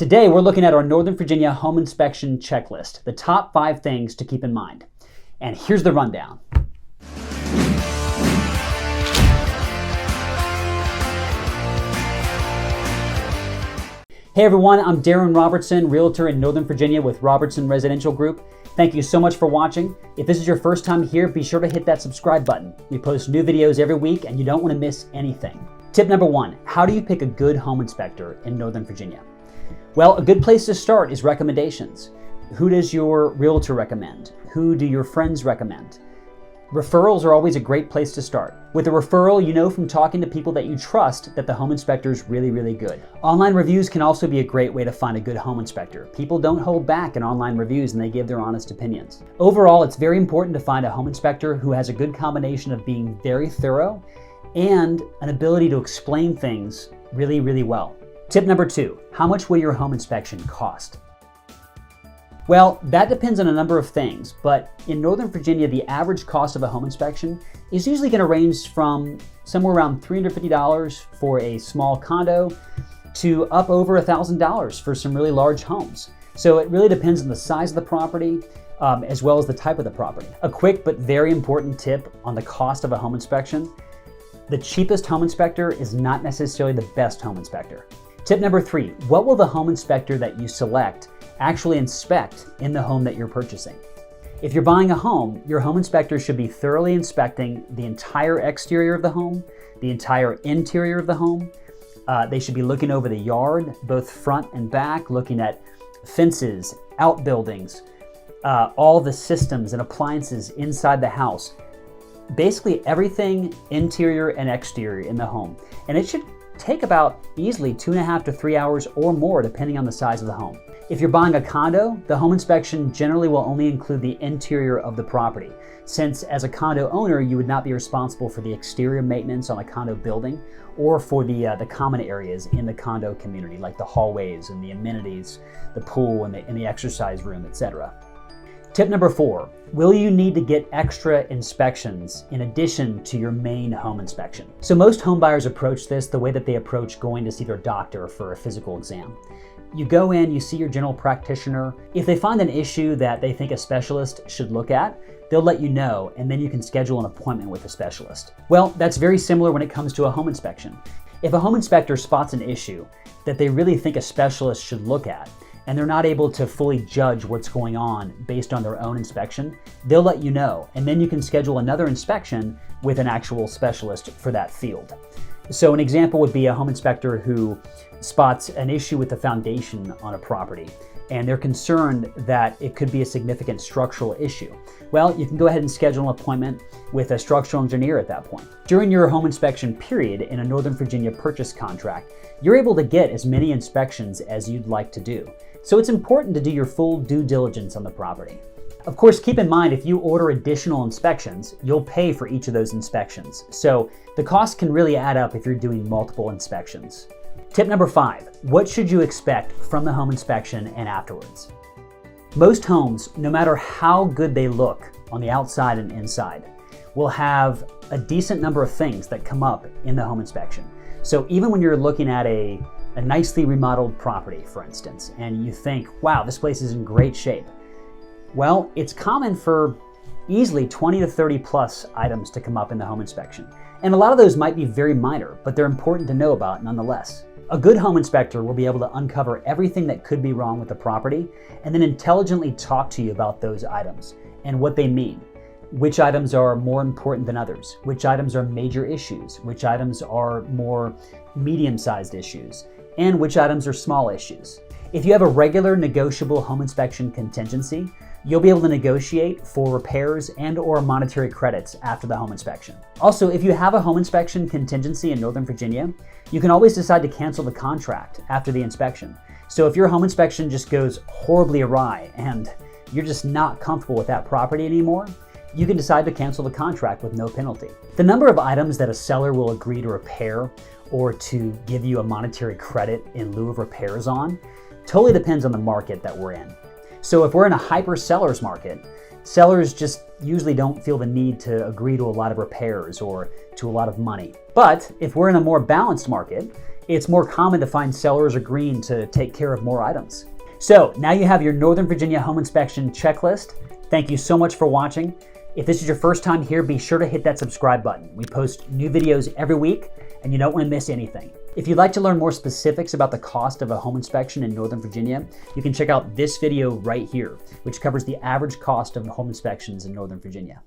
Today, we're looking at our Northern Virginia home inspection checklist, the top 5 things to keep in mind. And here's the rundown. Hey everyone, I'm Darren Robertson, realtor in Northern Virginia with Robertson Residential Group. Thank you so much for watching. If this is your first time here, be sure to hit that subscribe button. We post new videos every week and you don't want to miss anything. Tip number 1, how do you pick a good home inspector in Northern Virginia? Well, a good place to start is recommendations. Who does your realtor recommend? Who do your friends recommend? Referrals are always a great place to start. With a referral, you know from talking to people that you trust that the home inspector is really good. Online reviews can also be a great way to find a good home inspector. People don't hold back in online reviews and they give their honest opinions. Overall, it's very important to find a home inspector who has a good combination of being very thorough and an ability to explain things really well. Tip number 2, how much will your home inspection cost? Well, that depends on a number of things, but in Northern Virginia, the average cost of a home inspection is usually going to range from somewhere around $350 for a small condo to up over $1,000 for some really large homes. So it really depends on the size of the property, as well as the type of the property. A quick but very important tip on the cost of a home inspection: the cheapest home inspector is not necessarily the best home inspector. Tip number 3, what will the home inspector that you select actually inspect in the home that you're purchasing? If you're buying a home, your home inspector should be thoroughly inspecting the entire exterior of the home, the entire interior of the home. They should be looking over the yard, both front and back, looking at fences, outbuildings, all the systems and appliances inside the house. Basically everything interior and exterior in the home. And it should take about easily 2.5 to 3 hours or more depending on the size of the home. If you're buying a condo, the home inspection generally will only include the interior of the property, since as a condo owner, you would not be responsible for the exterior maintenance on a condo building or for the common areas in the condo community, like the hallways and the amenities, the pool and the exercise room, etc. Tip number 4, will you need to get extra inspections in addition to your main home inspection? So most home buyers approach this the way that they approach going to see their doctor for a physical exam. You go in, you see your general practitioner. If they find an issue that they think a specialist should look at, they'll let you know, and then you can schedule an appointment with a specialist. Well, that's very similar when it comes to a home inspection. If a home inspector spots an issue that they really think a specialist should look at, and they're not able to fully judge what's going on based on their own inspection, they'll let you know, and then you can schedule another inspection with an actual specialist for that field. So an example would be a home inspector who spots an issue with the foundation on a property, and they're concerned that it could be a significant structural issue. Well, you can go ahead and schedule an appointment with a structural engineer at that point. During your home inspection period in a Northern Virginia purchase contract, you're able to get as many inspections as you'd like to do. So it's important to do your full due diligence on the property. Of course, keep in mind, if you order additional inspections, you'll pay for each of those inspections. So the cost can really add up if you're doing multiple inspections. Tip number 5, what should you expect from the home inspection and afterwards? Most homes, no matter how good they look on the outside and inside, will have a decent number of things that come up in the home inspection. So even when you're looking at a nicely remodeled property, for instance, and you think, wow, this place is in great shape. Well, it's common for easily 20 to 30 plus items to come up in the home inspection. And a lot of those might be very minor, but they're important to know about nonetheless. A good home inspector will be able to uncover everything that could be wrong with the property and then intelligently talk to you about those items and what they mean. Which items are more important than others? Which items are major issues? Which items are more medium-sized issues? And which items are small issues? If you have a regular negotiable home inspection contingency, you'll be able to negotiate for repairs and/or monetary credits after the home inspection. Also, if you have a home inspection contingency in Northern Virginia, you can always decide to cancel the contract after the inspection. So if your home inspection just goes horribly awry and you're just not comfortable with that property anymore, you can decide to cancel the contract with no penalty. The number of items that a seller will agree to repair or to give you a monetary credit in lieu of repairs on totally depends on the market that we're in. So if we're in a hyper seller's market, sellers just usually don't feel the need to agree to a lot of repairs or to a lot of money. But if we're in a more balanced market it's more common to find sellers agreeing to take care of more items. So now you have your Northern Virginia home inspection checklist. Thank you so much for watching. If this is your first time here, be sure to hit that subscribe button. We post new videos every week and you don't want to miss anything. If you'd like to learn more specifics about the cost of a home inspection in Northern Virginia, you can check out this video right here, which covers the average cost of home inspections in Northern Virginia.